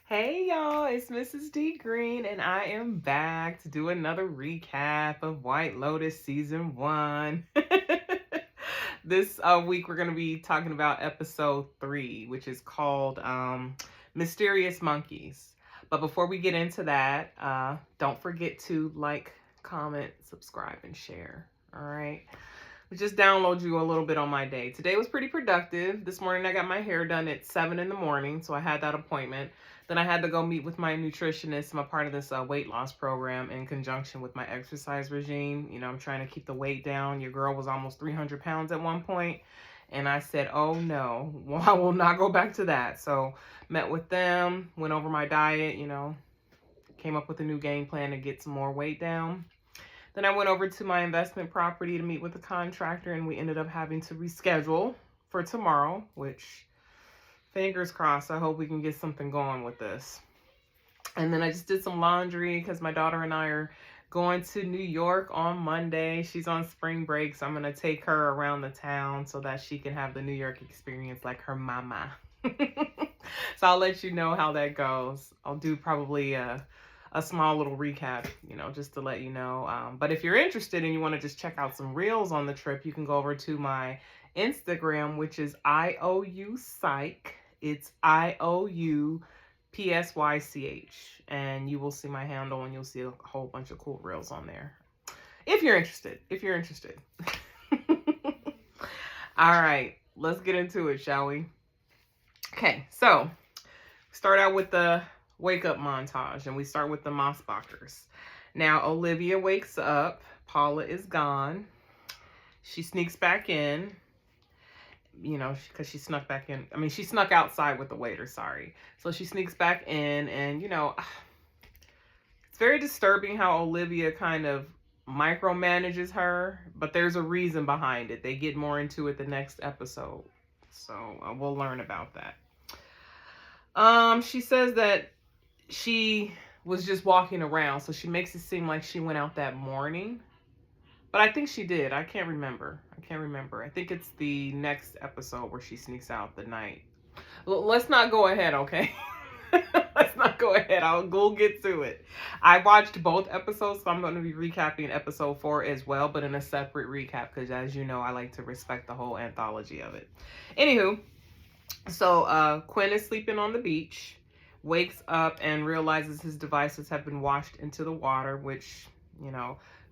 Hey y'all, it's Mrs. D Green, and I am back to do another recap of White Lotus season 1. This week we're going to be talking about episode 3, which is called Mysterious Monkeys. But before we get into that, don't forget to like, comment, subscribe, and share. All right. Just download you a little bit on my day. Today was pretty productive. This morning I got my hair done at 7 in the morning, so I had that appointment. Then I had to go meet with my nutritionist. I'm a part of this weight loss program in conjunction with my exercise regime. You know, I'm trying to keep the weight down. Your girl was almost 300 pounds at one point, and I said, oh no, well, I will not go back to that. So met with them, went over my diet, came up with a new game plan to get some more weight down. Then I went over to my investment property to meet with the contractor, and we ended up having to reschedule for tomorrow, which, fingers crossed, I hope we can get something going with this. And then I just did some laundry because my daughter and I are going to New York on Monday. She's on spring break, so I'm going to take her around the town so that she can have the New York experience like her mama. So I'll let you know how that goes. I'll do probably a small little recap, just to let you know. But if you're interested and you want to just check out some reels on the trip, you can go over to my Instagram, which is IOU Psych. It's IOUPSYCH. And you will see my handle and you'll see a whole bunch of cool reels on there. If you're interested. All right, let's get into it, shall we? Okay, so start out with the wake up montage, and we start with the Mossbachers. Now Olivia wakes up. Paula is gone. She sneaks back in, because she snuck back in. I mean, she snuck outside with the waiter, sorry. So she sneaks back in, and it's very disturbing how Olivia kind of micromanages her, but there's a reason behind it. They get more into it the next episode, so we'll learn about that. She says that she was just walking around, so she makes it seem like she went out that morning. But I think she did. I can't remember. I think it's the next episode where she sneaks out the night. Let's not go ahead, okay? Let's not go ahead. We'll get to it. I watched both episodes, so I'm going to be recapping episode 4 as well, but in a separate recap, because as you know, I like to respect the whole anthology of it. Anywho, so Quinn is sleeping on the beach, wakes up and realizes his devices have been washed into the water, which,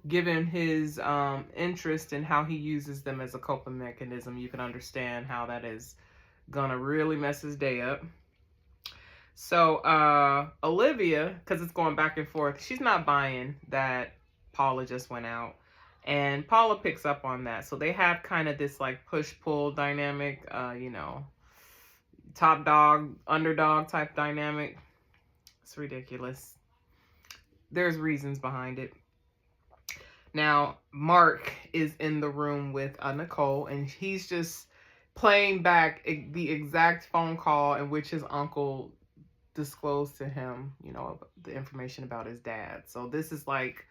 given his interest in how he uses them as a coping mechanism, you can understand how that is gonna really mess his day up. So Olivia, because it's going back and forth, she's not buying that Paula just went out. And Paula picks up on that. So they have kind of this like push-pull dynamic, top dog, underdog type dynamic. It's ridiculous. There's reasons behind it. Now, Mark is in the room with Nicole, and he's just playing back the exact phone call in which his uncle disclosed to him, the information about his dad. So this is like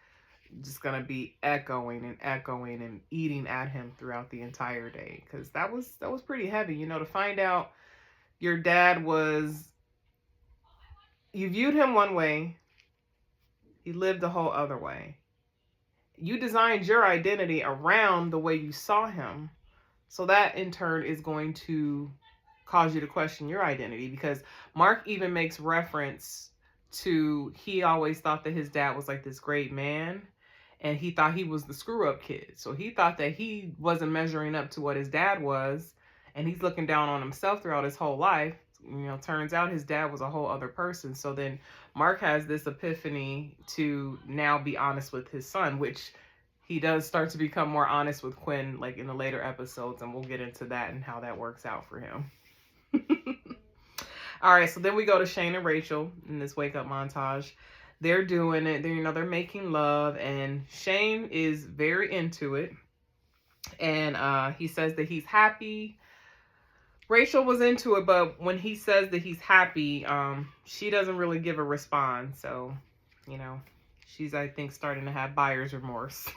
just going to be echoing and eating at him throughout the entire day, because that was pretty heavy, to find out your dad you viewed him one way, he lived a whole other way. You designed your identity around the way you saw him. So that in turn is going to cause you to question your identity, because Mark even makes reference to, he always thought that his dad was like this great man, and he thought he was the screw up kid. So he thought that he wasn't measuring up to what his dad was, and he's looking down on himself throughout his whole life. Turns out his dad was a whole other person. So then Mark has this epiphany to now be honest with his son, which he does start to become more honest with Quinn, like in the later episodes, and we'll get into that and how that works out for him. All right, so then we go to Shane and Rachel in this wake up montage. They're doing it. They're making love, and Shane is very into it. And he says that he's happy. Rachel was into it, but when he says that he's happy, she doesn't really give a response. So, she's, I think, starting to have buyer's remorse.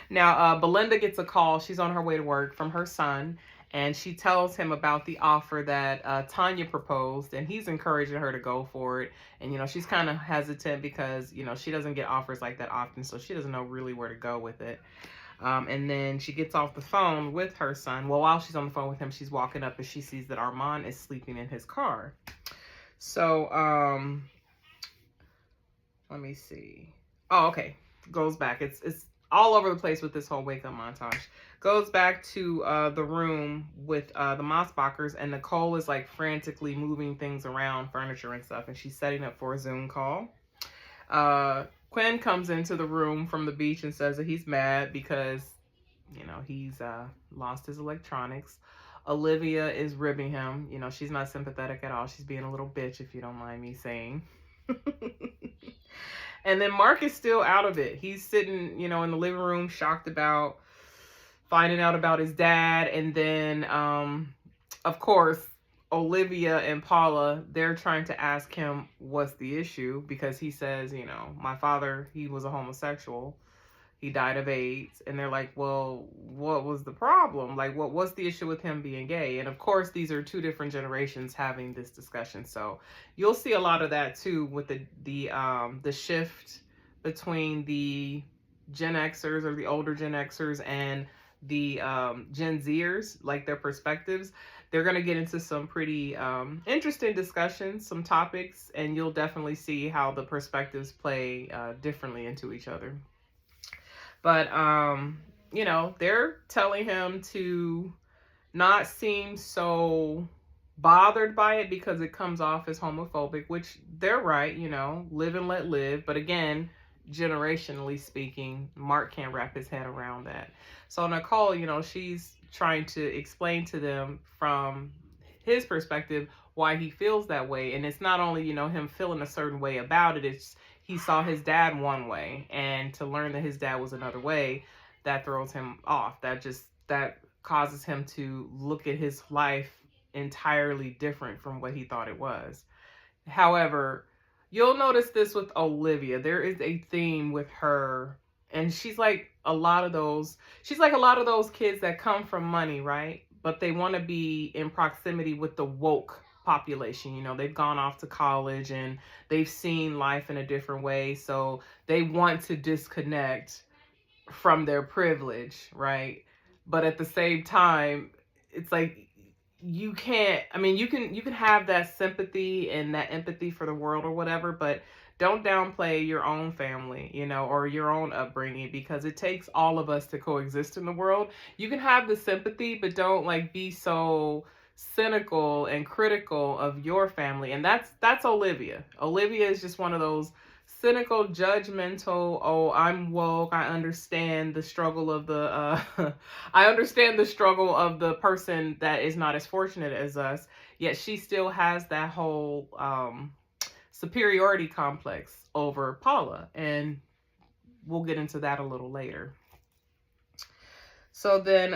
Now, Belinda gets a call. She's on her way to work from her son. And she tells him about the offer that Tanya proposed, and he's encouraging her to go for it. And, she's kind of hesitant because, she doesn't get offers like that often, so she doesn't know really where to go with it. And then she gets off the phone with her son. Well, while she's on the phone with him, she's walking up and she sees that Armand is sleeping in his car. So, let me see. Oh, okay. Goes back. It's all over the place with this whole wake up montage. Goes back to the room with the Mossbachers, and Nicole is like frantically moving things around, furniture and stuff, and she's setting up for a Zoom call. Quinn comes into the room from the beach and says that he's mad because, he's lost his electronics. Olivia is ribbing him. She's not sympathetic at all. She's being a little bitch, if you don't mind me saying. And then Mark is still out of it. He's sitting, in the living room, shocked about finding out about his dad. And then, of course, Olivia and Paula, they're trying to ask him what's the issue, because he says, my father, he was a homosexual. He died of AIDS. And they're like, well, what was the problem? Like, what's the issue with him being gay? And of course, these are two different generations having this discussion. So you'll see a lot of that too with the shift between the Gen Xers or the older Gen Xers and the Gen Zers, like their perspectives. They're going to get into some pretty interesting discussions, some topics, and you'll definitely see how the perspectives play differently into each other. But, they're telling him to not seem so bothered by it because it comes off as homophobic, which they're right, live and let live. But again, generationally speaking, Mark can't wrap his head around that. So Nicole, she's trying to explain to them from his perspective why he feels that way. And it's not only, him feeling a certain way about it, it's he saw his dad one way, and to learn that his dad was another way, that throws him off. That causes him to look at his life entirely different from what he thought it was. However, you'll notice this with Olivia. There is a theme with her, and she's like a lot of those kids that come from money, right? But they want to be in proximity with the woke population. They've gone off to college and they've seen life in a different way, so they want to disconnect from their privilege, right? But at the same time, it's like you can't, you can have that sympathy and that empathy for the world or whatever, but don't downplay your own family, or your own upbringing, because it takes all of us to coexist in the world. You can have the sympathy, but don't be so cynical and critical of your family. And that's Olivia. Olivia is just one of those cynical, judgmental, oh, I'm woke, I understand the struggle of the I understand the struggle of the person that is not as fortunate as us, yet she still has that whole superiority complex over Paula, and we'll get into that a little later. So then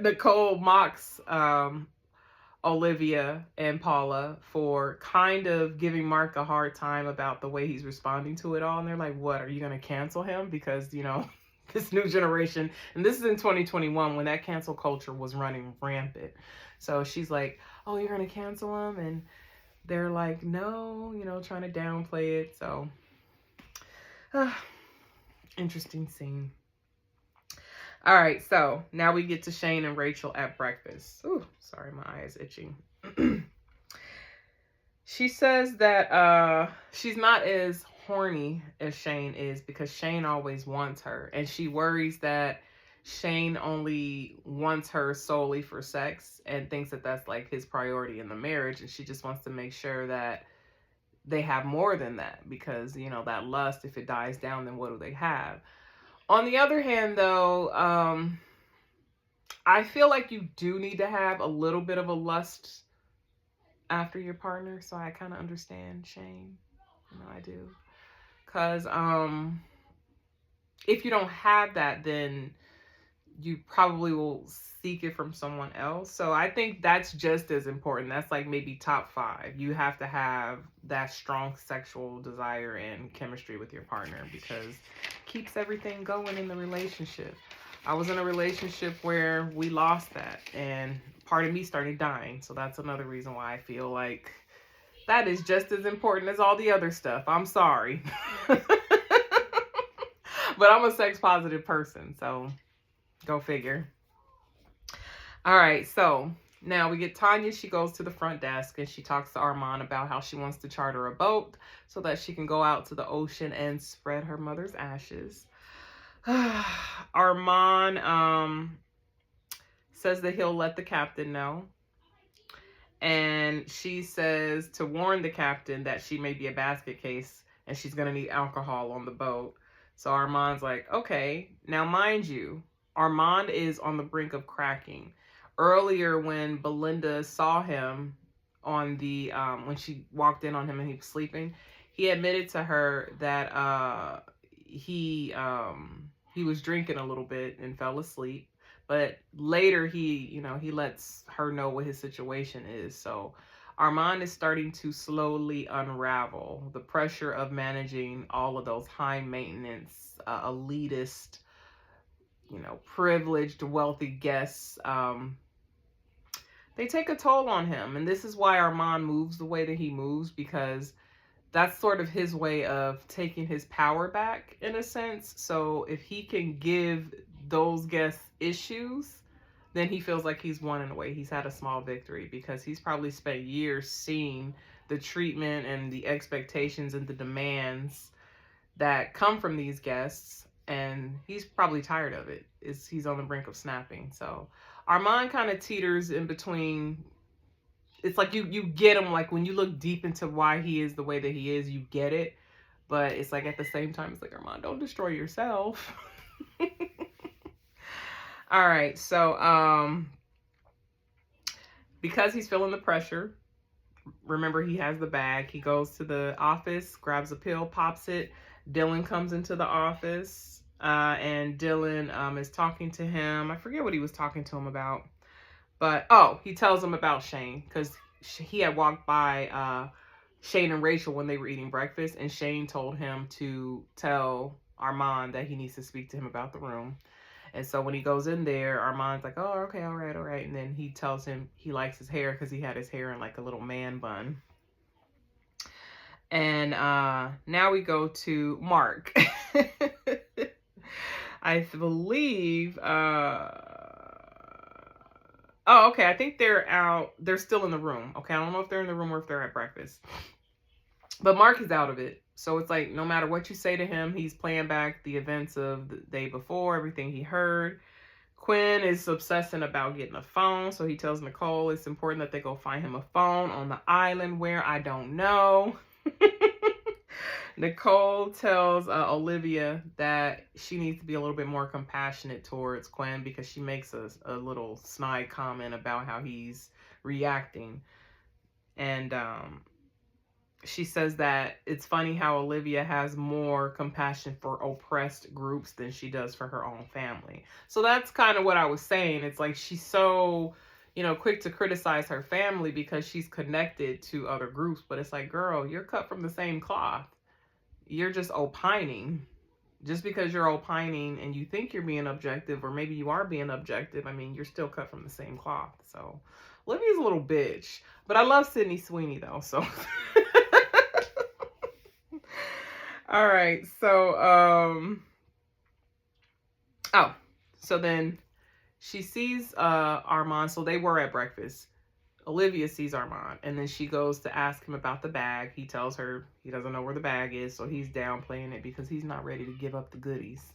Nicole mocks Olivia and Paula for kind of giving Mark a hard time about the way he's responding to it all. And they're like, what, are you going to cancel him? Because, this new generation, and this is in 2021 when that cancel culture was running rampant. So she's like, oh, you're going to cancel him? And they're like, no, trying to downplay it. So, interesting scene. All right, so now we get to Shane and Rachel at breakfast. Ooh, sorry, my eye is itching. She says that she's not as horny as Shane is because Shane always wants her. And she worries that Shane only wants her solely for sex and thinks that that's like his priority in the marriage. And she just wants to make sure that they have more than that, because, that lust, if it dies down, then what do they have? On the other hand, though, I feel like you do need to have a little bit of a lust after your partner. So I kind of understand Shane. I do. Because if you don't have that, then you probably will seek it from someone else. So I think that's just as important. That's like maybe top 5. You have to have that strong sexual desire and chemistry with your partner, because it keeps everything going in the relationship. I was in a relationship where we lost that, and part of me started dying. So that's another reason why I feel like that is just as important as all the other stuff. I'm sorry. But I'm a sex positive person, so go figure. All right, so now we get Tanya. She goes to the front desk and she talks to Armand about how she wants to charter a boat so that she can go out to the ocean and spread her mother's ashes. Armand says that he'll let the captain know. And she says to warn the captain that she may be a basket case and she's going to need alcohol on the boat. So Armand's like, okay. Now, mind you, Armand is on the brink of cracking. Earlier, when Belinda saw him on the, when she walked in on him and he was sleeping, he admitted to her that he was drinking a little bit and fell asleep. But later he lets her know what his situation is. So Armand is starting to slowly unravel the pressure of managing all of those high maintenance, elitist, privileged, wealthy guests. They take a toll on him. And this is why Armand moves the way that he moves, because that's sort of his way of taking his power back in a sense. So if he can give those guests issues, then he feels like he's won in a way. He's had a small victory because he's probably spent years seeing the treatment and the expectations and the demands that come from these guests, and he's probably tired of it. He's on the brink of snapping. So Armand kind of teeters in between. It's like you get him, like when you look deep into why he is the way that he is, you get it. But it's like at the same time, it's like, Armand, don't destroy yourself. All right, so because he's feeling the pressure, remember he has the bag. He goes to the office, grabs a pill, pops it. Dylan comes into the office, and Dylan is talking to him. I forget what he was talking to him about. But, he tells him about Shane, because he had walked by Shane and Rachel when they were eating breakfast, and Shane told him to tell Armand that he needs to speak to him about the room. And so when he goes in there, Armand's like, oh, okay, all right. And then he tells him he likes his hair because he had his hair in like a little man bun. And now we go to Mark. I believe... Oh, okay. I think they're out. They're still in the room. Okay. I don't know if they're in the room or if they're at breakfast. But Mark is out of it. So it's like, no matter what you say to him, he's playing back the events of the day before, everything he heard. Quinn is obsessing about getting a phone. So he tells Nicole it's important that they go find him a phone on the island where, I don't know. Nicole tells Olivia that she needs to be a little bit more compassionate towards Quinn because she makes a little snide comment about how he's reacting. And she says that it's funny how Olivia has more compassion for oppressed groups than she does for her own family. So that's kind of what I was saying. It's like she's so, quick to criticize her family because she's connected to other groups. But it's like, girl, you're cut from the same cloth. You're just opining. Just because you're opining and you think you're being objective, or maybe you are being objective, I mean, you're still cut from the same cloth. So Olivia's a little bitch. But I love Sydney Sweeney, though, so... All right, so, so then she sees Armand. So they were at breakfast. Olivia sees Armand, and then she goes to ask him about the bag. He tells her he doesn't know where the bag is, so he's downplaying it because he's not ready to give up the goodies.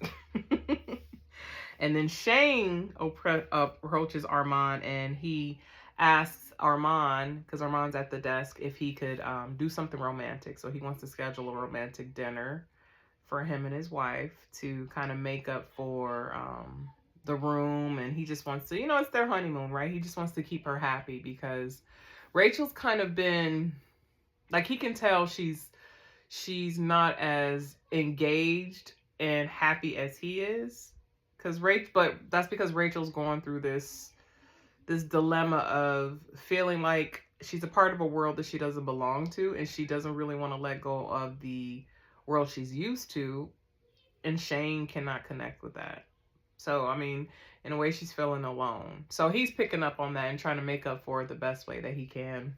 And then Shane approaches Armand, and he asks Armand, because Armand's at the desk, if he could do something romantic. So he wants to schedule a romantic dinner for him and his wife to kind of make up for the room. And he just wants to, it's their honeymoon, right? He just wants to keep her happy because Rachel's kind of been, like, he can tell she's not as engaged and happy as he is. But that's because Rachel's going through this dilemma of feeling like she's a part of a world that she doesn't belong to, and she doesn't really want to let go of the world she's used to, and Shane cannot connect with that. So, I mean, in a way, she's feeling alone. So he's picking up on that and trying to make up for it the best way that he can.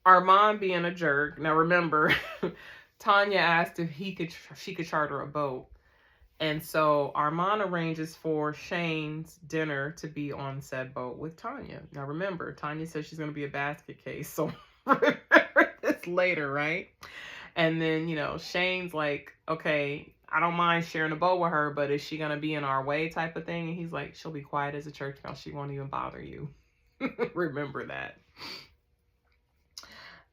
Armand being a jerk. Now remember, Tanya asked if she could charter a boat. And so Armand arranges for Shane's dinner to be on said boat with Tanya. Now remember, Tanya says she's going to be a basket case. So remember this later, right? And then, Shane's like, okay, I don't mind sharing a boat with her, but is she going to be in our way type of thing? And he's like, she'll be quiet as a church mouse. She won't even bother you. Remember that.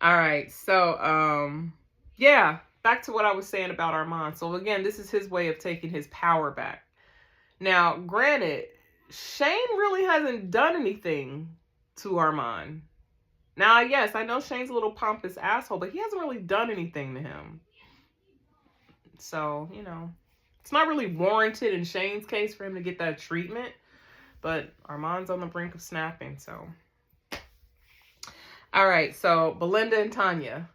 All right. So, yeah, back to what I was saying about Armand. So again, this is his way of taking his power back. Now, granted, Shane really hasn't done anything to Armand. Now, yes, I know Shane's a little pompous asshole, but he hasn't really done anything to him. So, it's not really warranted in Shane's case for him to get that treatment, but Armand's on the brink of snapping, so. All right, so Belinda and Tanya.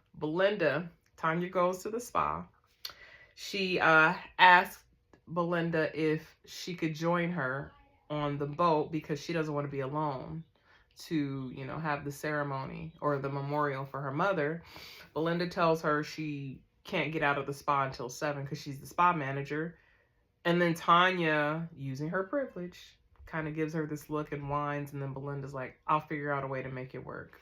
Tanya goes to the spa. She asked Belinda if she could join her on the boat because she doesn't want to be alone to, have the ceremony or the memorial for her mother. Belinda tells her she can't get out of the spa until 7 because she's the spa manager. And then Tanya, using her privilege, kind of gives her this look and whines. And then Belinda's like, I'll figure out a way to make it work.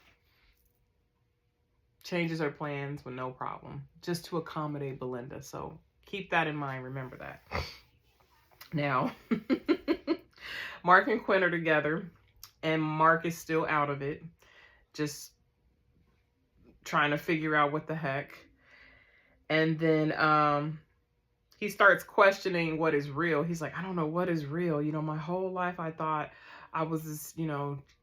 Changes her plans with no problem, just to accommodate Belinda. So keep that in mind. Remember that. Now, Mark and Quinn are together, and Mark is still out of it, just trying to figure out what the heck. And then he starts questioning what is real. He's like, I don't know what is real. My whole life I thought I was this,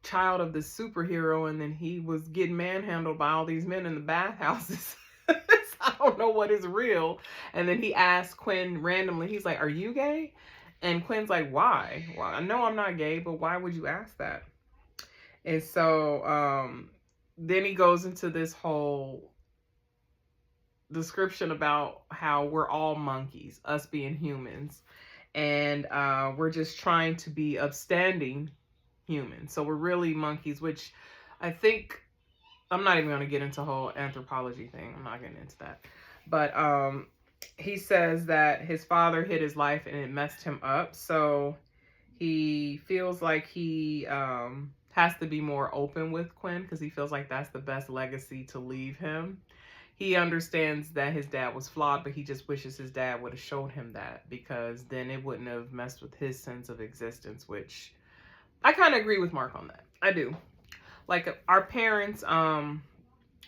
child of this superhero, and then he was getting manhandled by all these men in the bathhouses. I don't know what is real. And then he asks Quinn randomly, he's like, are you gay? And Quinn's like, why? Well, I know I'm not gay, but why would you ask that? And so then he goes into this whole description about how we're all monkeys, us being humans. And we're just trying to be upstanding humans. So we're really monkeys, which I think, I'm not even going to get into the whole anthropology thing. I'm not getting into that. But he says that his father hid his life and it messed him up. So he feels like he has to be more open with Quinn because he feels like that's the best legacy to leave him. He understands that his dad was flawed, but he just wishes his dad would have showed him that, because then it wouldn't have messed with his sense of existence, which I kind of agree with Mark on that. I do. Like our parents,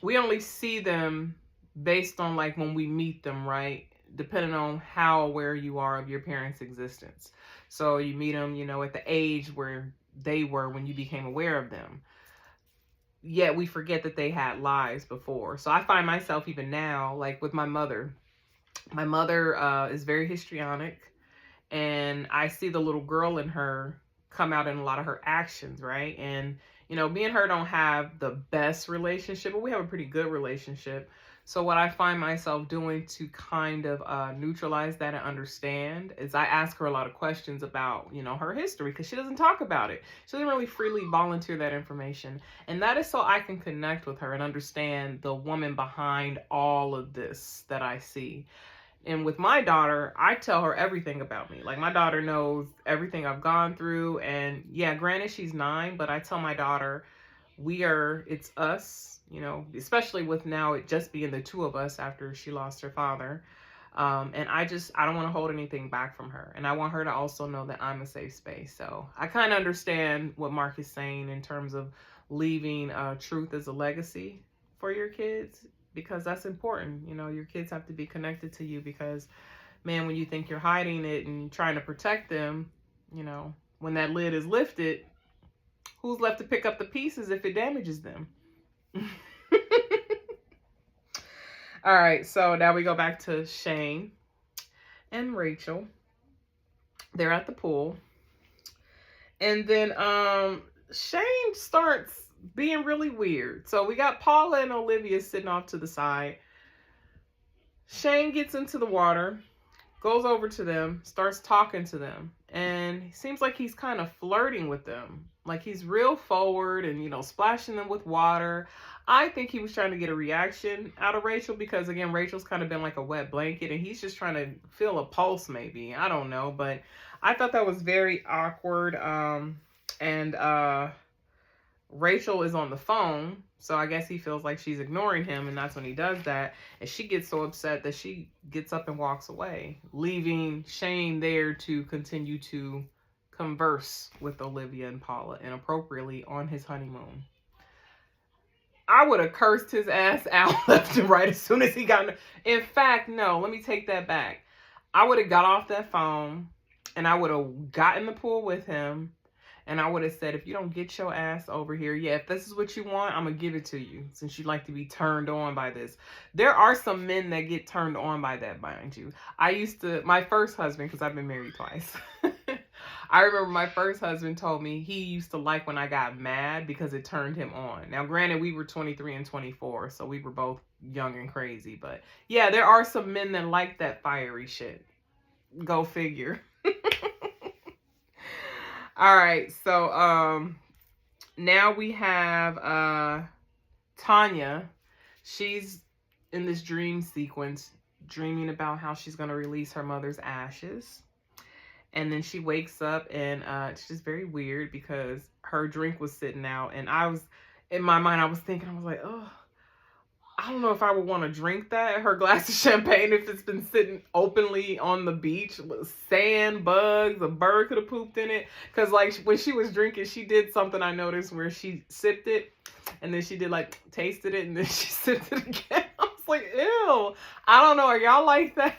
we only see them based on like when we meet them, right? Depending on how aware you are of your parents' existence. So you meet them, at the age where they were when you became aware of them. Yet we forget that they had lives before. So I find myself even now, like with my mother. My mother is very histrionic, and I see the little girl in her come out in a lot of her actions, right? And, me and her don't have the best relationship, but we have a pretty good relationship. So what I find myself doing to kind of neutralize that and understand is I ask her a lot of questions about, her history, because she doesn't talk about it. She doesn't really freely volunteer that information. And that is so I can connect with her and understand the woman behind all of this that I see. And with my daughter, I tell her everything about me. Like, my daughter knows everything I've gone through. And yeah, granted, she's 9, but I tell my daughter, it's us. Especially with now it just being the two of us after she lost her father. And I don't want to hold anything back from her. And I want her to also know that I'm a safe space. So I kind of understand what Mark is saying in terms of leaving truth as a legacy for your kids, because that's important. Your kids have to be connected to you, because, man, when you think you're hiding it and trying to protect them, when that lid is lifted, who's left to pick up the pieces if it damages them? All right, so now we go back to Shane and Rachel. They're at the pool. And then Shane starts being really weird. So we got Paula and Olivia sitting off to the side. Shane gets into the water. goes over to them, starts talking to them, and it seems like he's kind of flirting with them. Like he's real forward and, splashing them with water. I think he was trying to get a reaction out of Rachel because, again, Rachel's kind of been like a wet blanket and he's just trying to feel a pulse, maybe. I don't know, but I thought that was very awkward. And Rachel is on the phone, so I guess he feels like she's ignoring him, and that's when he does that. And she gets so upset that she gets up and walks away, leaving Shane there to continue to converse with Olivia and Paula inappropriately on his honeymoon. I would have cursed his ass out left and right as soon as he got in fact, no, let me take that back. I would have got off that phone and I would have got in the pool with him. And I would have said, if you don't get your ass over here, yeah, if this is what you want, I'm going to give it to you, since you like to be turned on by this. There are some men that get turned on by that, mind you. My first husband, because I've been married twice. I remember my first husband told me he used to like when I got mad because it turned him on. Now, granted, we were 23 and 24, so we were both young and crazy. But yeah, there are some men that like that fiery shit. Go figure. All right, so now we have Tanya. She's in this dream sequence, dreaming about how she's going to release her mother's ashes. And then she wakes up, and it's just very weird because her drink was sitting out. And in my mind, I was like, oh, I don't know if I would want to drink that, her glass of champagne, if it's been sitting openly on the beach with sand, bugs, a bird could have pooped in it. Because, like, when she was drinking, she did something I noticed where she sipped it, and then she did, like, tasted it, and then she sipped it again. I was like, ew. I don't know. Are y'all like that?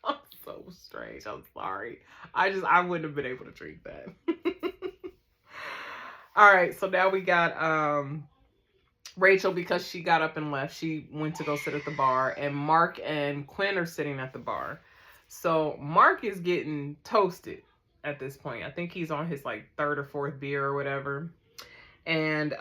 I'm so strange. I'm sorry. I wouldn't have been able to drink that. All right. So now we got, Rachel, because she got up and left, she went to go sit at the bar, and Mark and Quinn are sitting at the bar. So Mark is getting toasted at this point. I think he's on his like third or fourth beer or whatever. And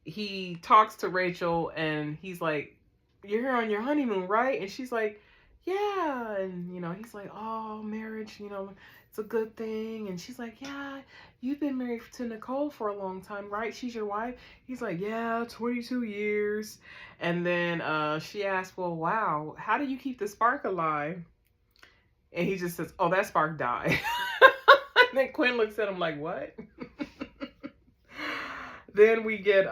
he talks to Rachel and he's like, "You're here on your honeymoon, right?" And she's like, "Yeah." And, he's like, "Oh, marriage, it's a good thing." And she's like, "Yeah, you've been married to Nicole for a long time, right? She's your wife?" He's like, "Yeah, 22 years. And then she asked, "Well, wow, how do you keep the spark alive?" And he just says, "Oh, that spark died." And then Quinn looks at him like, "What?" Then we get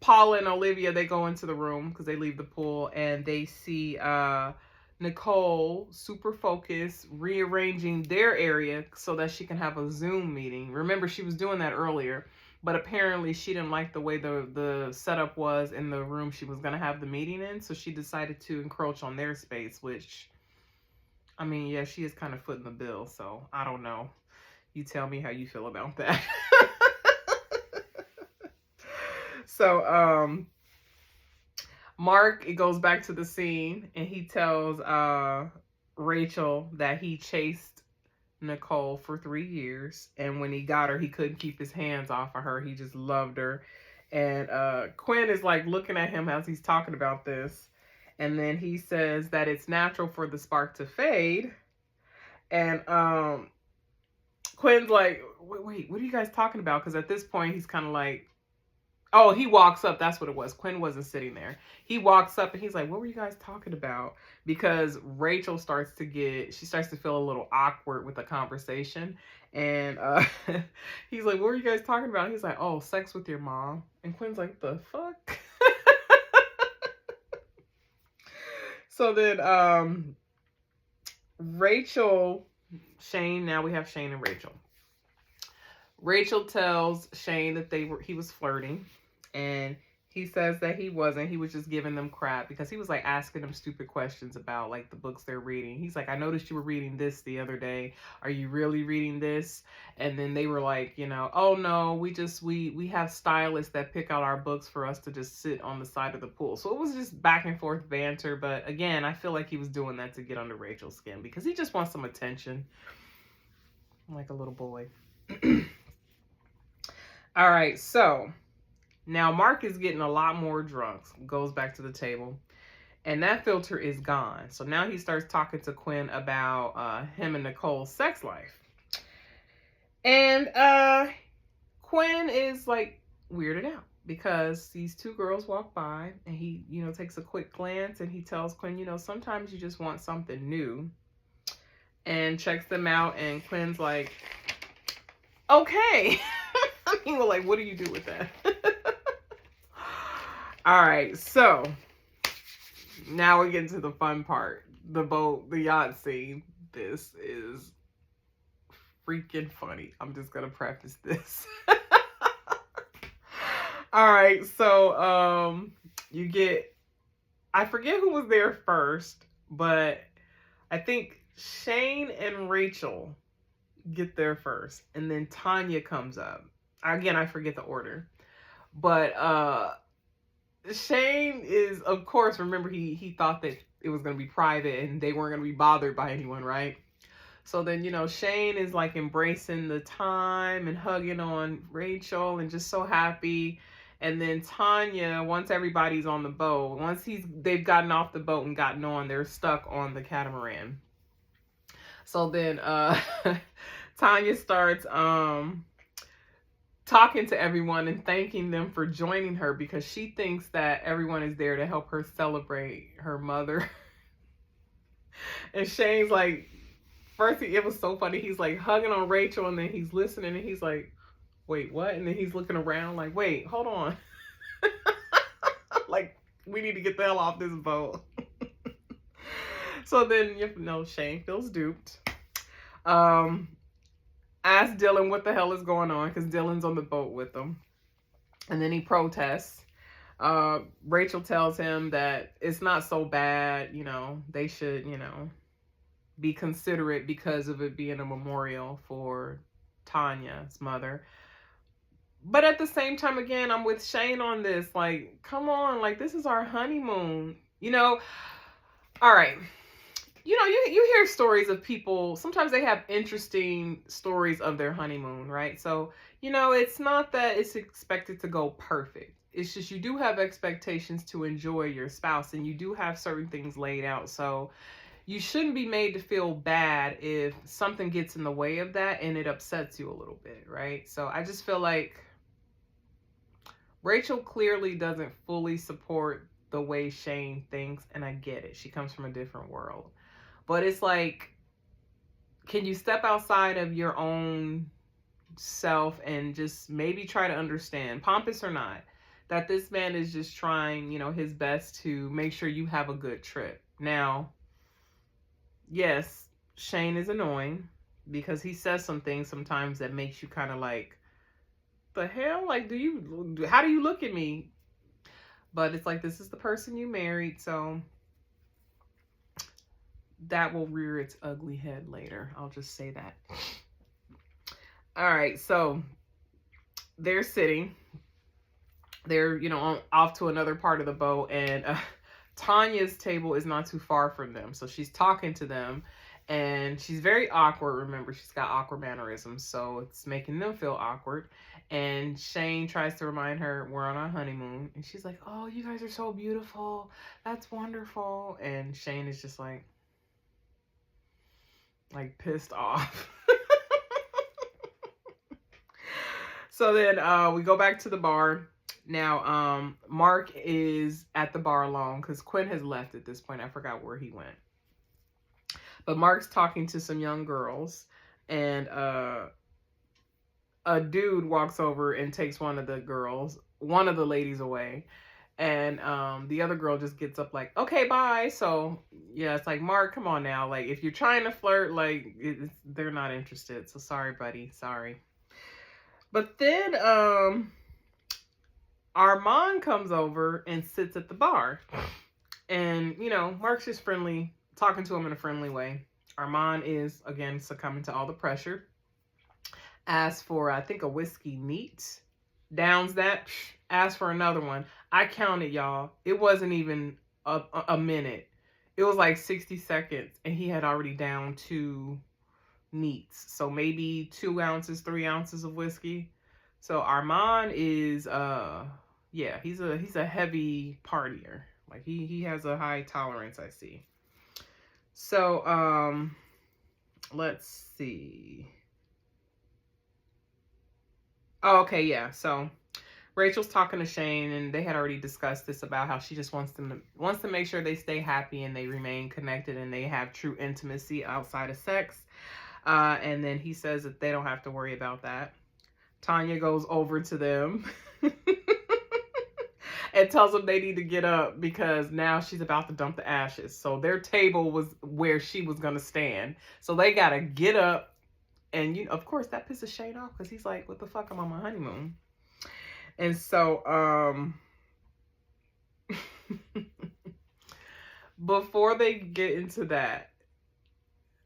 Paula and Olivia. They go into the room because they leave the pool, and they see Nicole, super focused, rearranging their area so that she can have a Zoom meeting. Remember, she was doing that earlier, but apparently she didn't like the way the setup was in the room she was going to have the meeting in, so she decided to encroach on their space, which, I mean, yeah, she is kind of footing the bill, so I don't know. You tell me how you feel about that. So, Mark, it goes back to the scene, and he tells Rachel that he chased Nicole for 3 years, and when he got her, he couldn't keep his hands off of her. He just loved her. And Quinn is like looking at him as he's talking about this, and then he says that it's natural for the spark to fade. And Quinn's like, wait, what are you guys talking about? Because at this point, he's kind of like, oh, he walks up. That's what it was. Quinn wasn't sitting there. He walks up and he's like, what were you guys talking about? Because Rachel starts to feel a little awkward with the conversation. And he's like, what were you guys talking about? And he's like, oh, sex with your mom. And Quinn's like, the fuck? So then Shane, now we have Shane and Rachel. Rachel tells Shane that he was flirting. And he says that he wasn't. He was just giving them crap because he was like asking them stupid questions about like the books they're reading. He's like, I noticed you were reading this the other day. Are you really reading this? And then they were like, oh no, we have stylists that pick out our books for us to just sit on the side of the pool. So it was just back and forth banter. But again, I feel like he was doing that to get under Rachel's skin because he just wants some attention. Like a little boy. All right, so now Mark is getting a lot more drunk. Goes back to the table. and that filter is gone. So now he starts talking to Quinn about him and Nicole's sex life. And Quinn is like weirded out because these two girls walk by, and he, takes a quick glance, and he tells Quinn, sometimes you just want something new, and checks them out. And Quinn's like, okay. I mean, well, like, what do you do with that? All right, so now we get to the fun part. The boat, the yacht scene. This is freaking funny. I'm just gonna preface this. All right, so you get, I forget who was there first, but I think Shane and Rachel get there first, and then Tanya comes up. Again, I forget the order, but Shane is, of course, remember he thought that it was going to be private and they weren't going to be bothered by anyone, right? So then, Shane is like embracing the time and hugging on Rachel and just so happy. And then Tanya, once everybody's on the boat, they've gotten off the boat and gotten on, they're stuck on the catamaran. So then Tanya starts talking to everyone and thanking them for joining her because she thinks that everyone is there to help her celebrate her mother. And Shane's like, first, it was so funny. He's like hugging on Rachel, and then he's listening, and he's like, wait, what? And then he's looking around like, wait, hold on. Like, we need to get the hell off this boat. So then, Shane feels duped. Ask Dylan what the hell is going on, because Dylan's on the boat with them. And then he protests. Rachel tells him that it's not so bad, they should, be considerate because of it being a memorial for Tanya's mother. But at the same time, again, I'm with Shane on this. Like, come on, like, this is our honeymoon. All right. You hear stories of people, sometimes they have interesting stories of their honeymoon, right? So, it's not that it's expected to go perfect. It's just you do have expectations to enjoy your spouse, and you do have certain things laid out. So you shouldn't be made to feel bad if something gets in the way of that and it upsets you a little bit, right? So I just feel like Rachel clearly doesn't fully support the way Shane thinks, and I get it. She comes from a different world. But it's like, can you step outside of your own self and just maybe try to understand, pompous or not, that this man is just trying, his best to make sure you have a good trip. Now, yes, Shane is annoying because he says some things sometimes that makes you kind of like, the hell? Like, how do you look at me? But it's like, this is the person you married, so that will rear its ugly head later. I'll just say that. All right, so they're sitting. They're, off to another part of the boat, and Tanya's table is not too far from them. So she's talking to them, and she's very awkward. Remember, she's got awkward mannerisms, so it's making them feel awkward. And Shane tries to remind her we're on our honeymoon, and she's like, oh, you guys are so beautiful. That's wonderful. And Shane is just like pissed off. So then we go back to the bar. Now, Mark is at the bar alone because Quinn has left at this point. I forgot where he went. But Mark's talking to some young girls, and a dude walks over and takes one of the ladies away. And the other girl just gets up like, okay, bye. So, yeah, it's like, Mark, come on now. Like, if you're trying to flirt, like, they're not interested. So, sorry, buddy. Sorry. But then Armand comes over and sits at the bar. And, Mark's just friendly, talking to him in a friendly way. Armand is, again, succumbing to all the pressure. Asks for, I think, a whiskey neat. Downs that. Asks for another one. I counted, y'all. It wasn't even a minute. It was like 60 seconds, and he had already downed 2 neats. So maybe 2 ounces, 3 ounces of whiskey. So Armand is, he's a heavy partier. Like he has a high tolerance, I see. So let's see. Oh, okay, yeah. So Rachel's talking to Shane, and they had already discussed this about how she just wants to make sure they stay happy and they remain connected and they have true intimacy outside of sex. And then he says that they don't have to worry about that. Tanya goes over to them and tells them they need to get up because now she's about to dump the ashes. So their table was where she was going to stand. So they got to get up. And, of course, that pisses Shane off because he's like, what the fuck? I'm on my honeymoon. And so, before they get into that,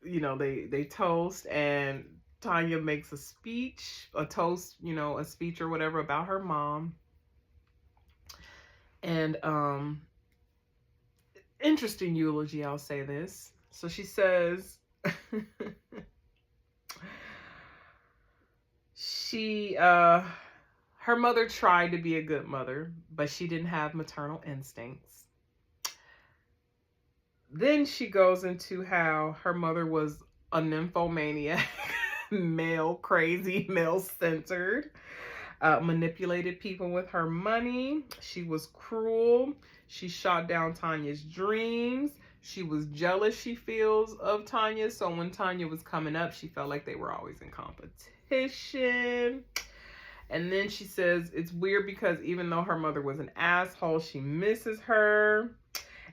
they toast, and Tanya makes a speech, a toast, a speech or whatever about her mom. And, interesting eulogy, I'll say this. So she says, her mother tried to be a good mother, but she didn't have maternal instincts. Then she goes into how her mother was a nymphomaniac, male crazy, male centered, manipulated people with her money. She was cruel. She shot down Tanya's dreams. She was jealous, she feels, of Tanya. So when Tanya was coming up, she felt like they were always in competition. And then she says it's weird because even though her mother was an asshole, she misses her.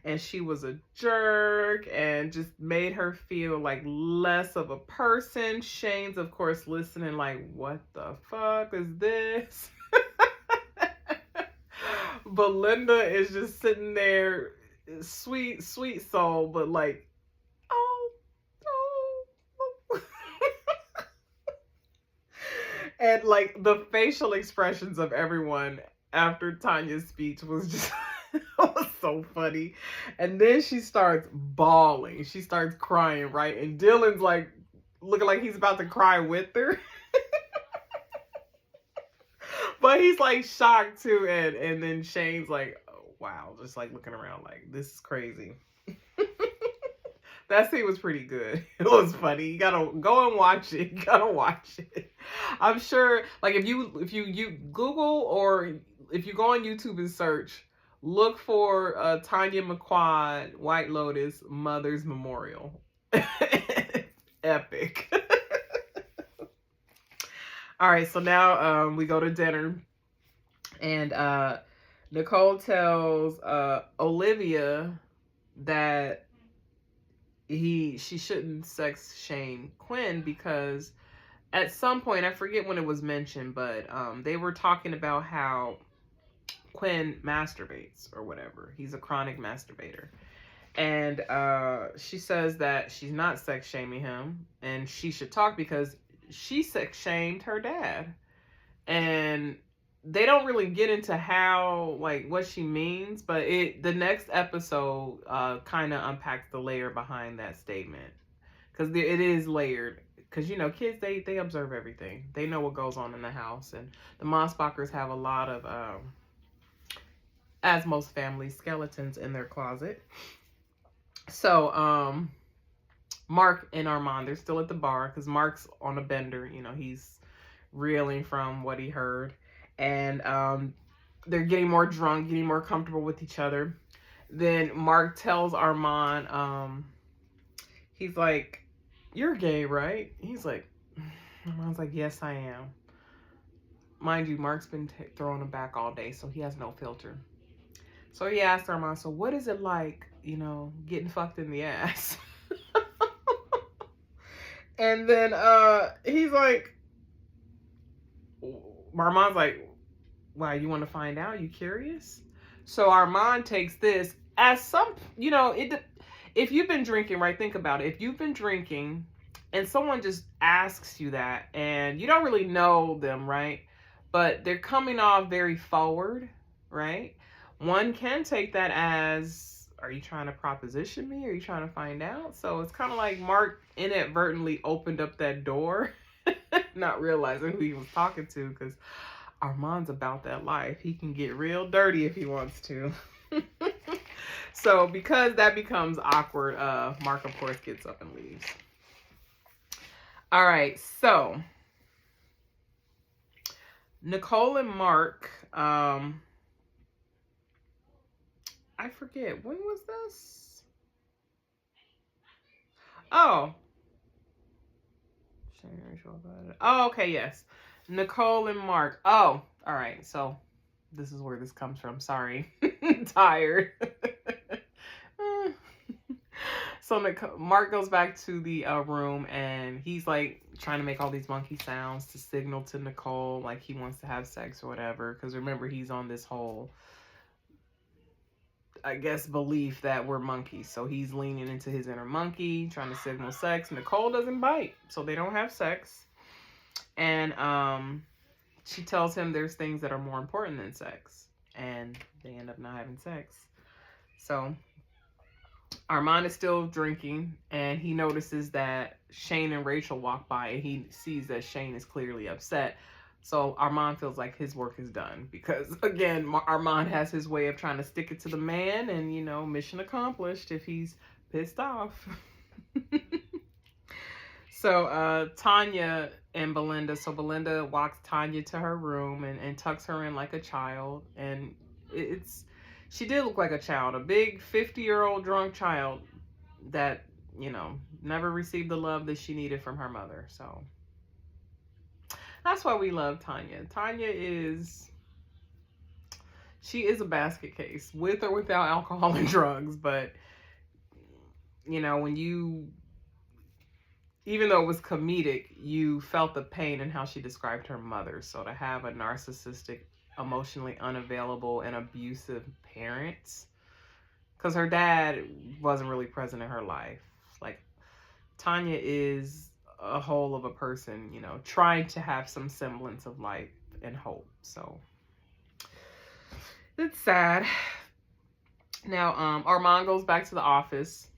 And she was a jerk and just made her feel like less of a person. Shane's, of course, listening like, what the fuck is this? Belinda is just sitting there, sweet, sweet soul, but like, oh. And like the facial expressions of everyone after Tanya's speech was just was so funny. And then she starts bawling. She starts crying, right? And Dylan's like looking like he's about to cry with her. But he's like shocked too. And then Shane's like, oh, wow, just like looking around like, this is crazy. That scene was pretty good. It was funny. You gotta go and watch it. You gotta watch it. I'm sure, like if you Google or if you go on YouTube and search, look for Tanya McQuad White Lotus Mother's Memorial. Epic. All right, so now we go to dinner, and Nicole tells Olivia that she shouldn't sex shame Quinn because at some point, I forget when it was mentioned, but they were talking about how Quinn masturbates or whatever. He's a chronic masturbator. And she says that she's not sex shaming him and she should talk because she sex shamed her dad. And they don't really get into how, like, what she means, but the next episode kind of unpacks the layer behind that statement. Because it is layered. Because, kids, they observe everything. They know what goes on in the house. And the Mossbachers have a lot of, as most families, skeletons in their closet. So, Mark and Armand, they're still at the bar. Because Mark's on a bender. He's reeling from what he heard. And they're getting more drunk, getting more comfortable with each other. Then Mark tells Armand, he's like, you're gay, right? He's like, Armand's like, yes, I am. Mind you, Mark's been throwing him back all day, so he has no filter. So he asked Armand, so what is it like, getting fucked in the ass? And then he's like, Armand's like, wow, you want to find out? You curious? So Armand takes this as some, if you've been drinking, right? Think about it. If you've been drinking and someone just asks you that and you don't really know them, right? But they're coming off very forward, right? One can take that as, are you trying to proposition me? Are you trying to find out? So it's kind of like Mark inadvertently opened up that door, not realizing who he was talking to, because Armand's about that life. He can get real dirty if he wants to. So because that becomes awkward, Mark of course gets up and leaves. All right, so Nicole and Mark, I forget, when was this? Oh. Oh, okay, yes. Nicole and Mark. Oh, all right. So this is where this comes from. Sorry. Tired. So Mark goes back to the room and he's like trying to make all these monkey sounds to signal to Nicole like he wants to have sex or whatever. Because remember, he's on this whole, I guess, belief that we're monkeys. So he's leaning into his inner monkey, trying to signal sex. Nicole doesn't bite, so they don't have sex. And she tells him there's things that are more important than sex. And they end up not having sex. So Armand is still drinking, and he notices that Shane and Rachel walk by, and he sees that Shane is clearly upset. So Armand feels like his work is done because, again, Armand has his way of trying to stick it to the man, and, you know, mission accomplished if he's pissed off. So Tanya and Belinda. So Belinda walks Tanya to her room and tucks her in like a child. And she did look like a child, a big 50-year-old drunk child that, you know, never received the love that she needed from her mother. So that's why we love Tanya. Tanya she is a basket case, with or without alcohol and drugs. But, you know, even though it was comedic, you felt the pain in how she described her mother. So to have a narcissistic, emotionally unavailable, and abusive parent, because her dad wasn't really present in her life. Like, Tanya is a whole of a person, you know, trying to have some semblance of life and hope. So it's sad. Now, Armand goes back to the office.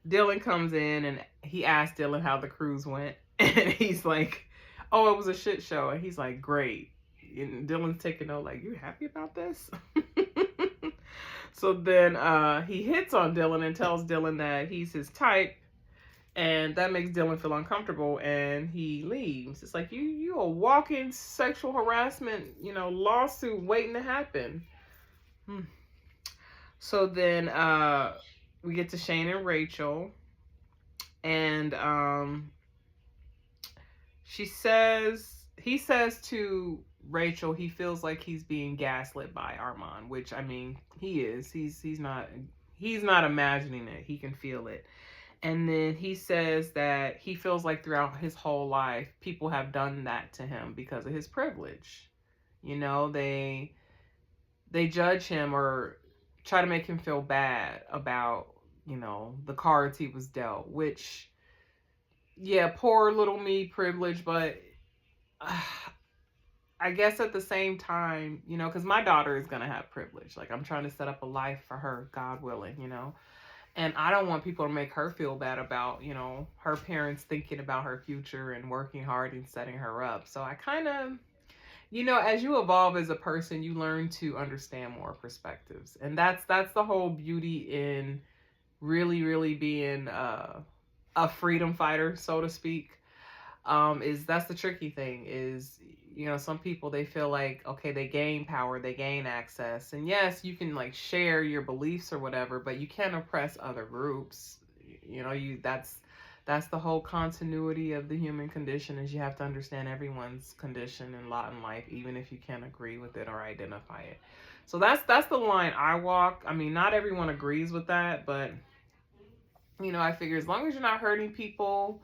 Dylan comes in and he asks Dylan how the cruise went. And he's like, oh, it was a shit show. And he's like, great. And Dylan's taking note, like, you happy about this? So then he hits on Dylan and tells Dylan that he's his type. And that makes Dylan feel uncomfortable, and he leaves. It's like, you a walking sexual harassment, you know, lawsuit waiting to happen. So then we get to Shane and Rachel, and he says to Rachel he feels like he's being gaslit by Armand, which, I mean, he is. He's not imagining it. He can feel it. And then he says that he feels like throughout his whole life, people have done that to him because of his privilege. You know, they judge him or try to make him feel bad about, you know, the cards he was dealt, which, yeah, poor little me, privilege, but I guess at the same time, you know, because my daughter is going to have privilege. Like, I'm trying to set up a life for her, God willing, you know. And I don't want people to make her feel bad about, you know, her parents thinking about her future and working hard and setting her up. So I kind of, you know, as you evolve as a person, you learn to understand more perspectives. And that's the whole beauty in really, really being a freedom fighter, so to speak. That's the tricky thing is, you know, some people, they feel like, okay, they gain power, they gain access. And yes, you can like share your beliefs or whatever, but you can't oppress other groups. You know, that's the whole continuity of the human condition, is you have to understand everyone's condition and lot in life, even if you can't agree with it or identify it. So that's the line I walk. I mean, not everyone agrees with that, but, you know, I figure as long as you're not hurting people,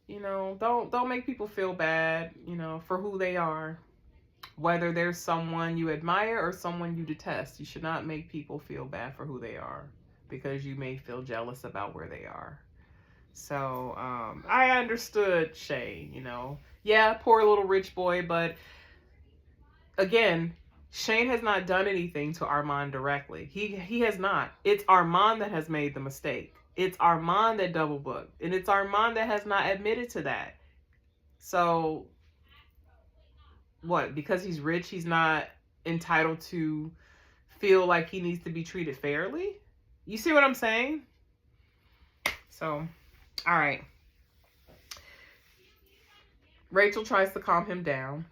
you know, don't make people feel bad, you know, for who they are. Whether there's someone you admire or someone you detest, you should not make people feel bad for who they are, because you may feel jealous about where they are. So I understood Shane, you know. Yeah, poor little rich boy, but again, Shane has not done anything to Armand directly. He has not. It's Armand that has made the mistake. It's Armand that double booked. And it's Armand that has not admitted to that. So, what? Because he's rich, he's not entitled to feel like he needs to be treated fairly. You see what I'm saying? So, all right. Rachel tries to calm him down.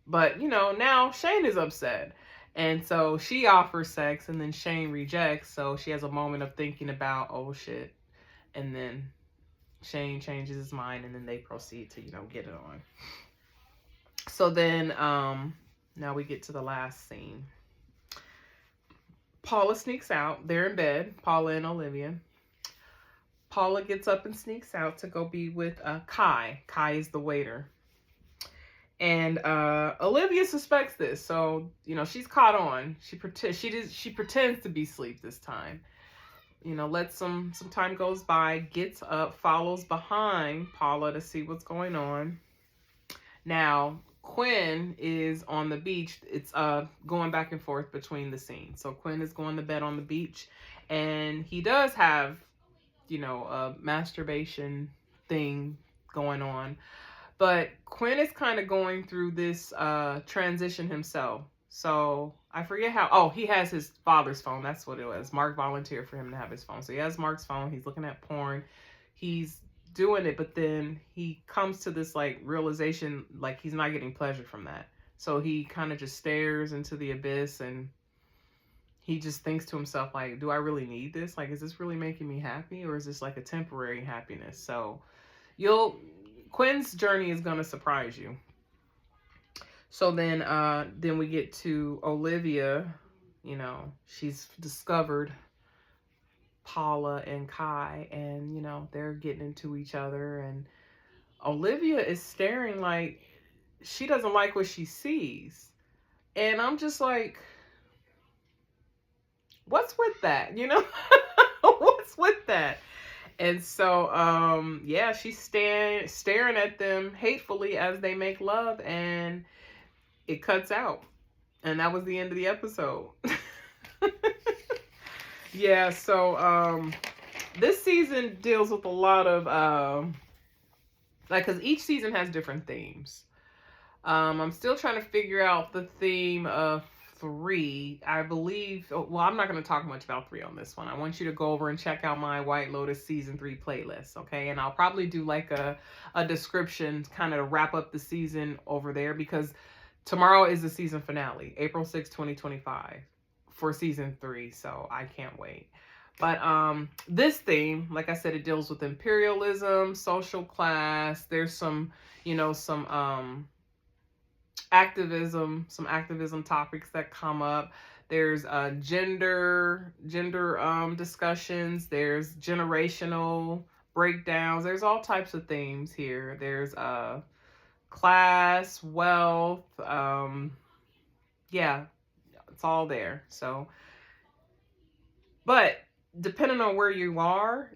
But, now Shane is upset. And so she offers sex and then Shane rejects. So she has a moment of thinking about, oh shit. And then Shane changes his mind and then they proceed to, get it on. So then, now we get to the last scene. Paula sneaks out. They're in bed, Paula and Olivia. Paula gets up and sneaks out to go be with Kai. Kai is the waiter. And Olivia suspects this, so she's caught on. She pretends to be asleep this time. Lets some time goes by, gets up, follows behind Paula to see what's going on. Now Quinn is on the beach. It's going back and forth between the scenes. So Quinn is going to bed on the beach, and he does have a masturbation thing going on. But Quinn is kind of going through this transition himself. So I forget how. Oh, he has his father's phone. That's what it was. Mark volunteered for him to have his phone. So he has Mark's phone. He's looking at porn. He's doing it. But then he comes to this realization, he's not getting pleasure from that. So he kind of just stares into the abyss and he just thinks to himself, do I really need this? Is this really making me happy? Or is this a temporary happiness? So Quinn's journey is going to surprise you. So then we get to Olivia. She's discovered Paula and Kai, and they're getting into each other, and Olivia is staring like she doesn't like what she sees. And I'm just like, what's with that? What's with that? And so, she's staring at them hatefully as they make love, and it cuts out. And that was the end of the episode. Yeah, so this season deals with a lot of, because each season has different themes. I'm still trying to figure out the theme of 3, I believe. Well, I'm not going to talk much about 3 on this one. I want you to go over and check out my White Lotus season 3 playlist, okay? And I'll probably do a description kind of to wrap up the season over there, because tomorrow is the season finale, April 6, 2025 for season 3. So I can't wait. But this theme, like I said, it deals with imperialism, social class. There's some activism topics that come up. There's gender discussions. There's generational breakdowns. There's all types of themes here. There's class, wealth. Yeah, it's all there. So, but depending on where you are,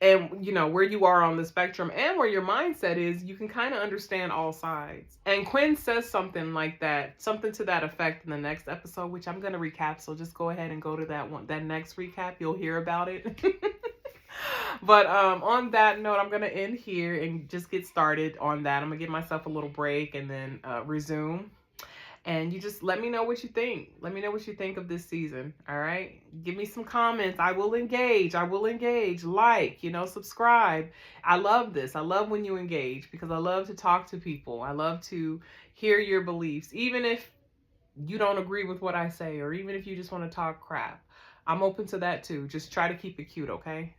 and where you are on the spectrum and where your mindset is, you can kind of understand all sides. And Quinn says something like that, something to that effect in the next episode, which I'm going to recap. So just go ahead and go to that next recap. You'll hear about it. But on that note, I'm going to end here and just get started on that. I'm going to give myself a little break and then resume. And you just let me know what you think. Let me know what you think of this season. All right. Give me some comments. I will engage. Like, subscribe. I love this. I love when you engage, because I love to talk to people. I love to hear your beliefs, even if you don't agree with what I say, or even if you just want to talk crap. I'm open to that too. Just try to keep it cute, okay?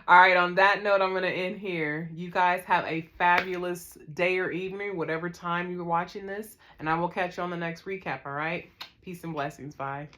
All right, on that note, I'm going to end here. You guys have a fabulous day or evening, whatever time you're watching this, and I will catch you on the next recap, all right? Peace and blessings. Bye.